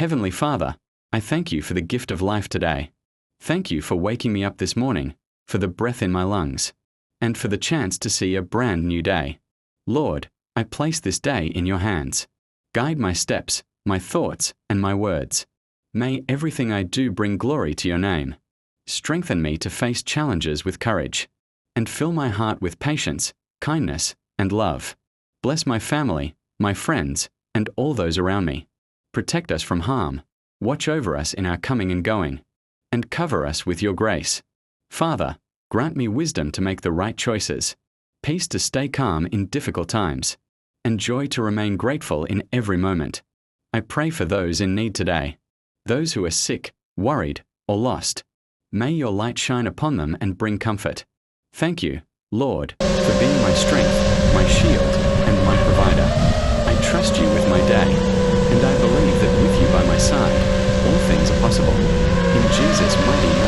Heavenly Father, I thank you for the gift of life today. Thank you for waking me up this morning, for the breath in my lungs, and for the chance to see a brand new day. Lord, I place this day in your hands. Guide my steps, my thoughts, and my words. May everything I do bring glory to your name. Strengthen me to face challenges with courage, and fill my heart with patience, kindness, and love. Bless my family, my friends, and all those around me. Protect us from harm. Watch over us in our coming and going, and cover us with your grace. Father, grant me wisdom to make the right choices, peace to stay calm in difficult times, and joy to remain grateful in every moment. I pray for those in need today, those who are sick, worried, or lost. May your light shine upon them and bring comfort. Thank you, Lord, for being my strength, my shield, and my provider. I trust you with my day, and I believe that with you by my side, all things are possible. In Jesus' mighty name.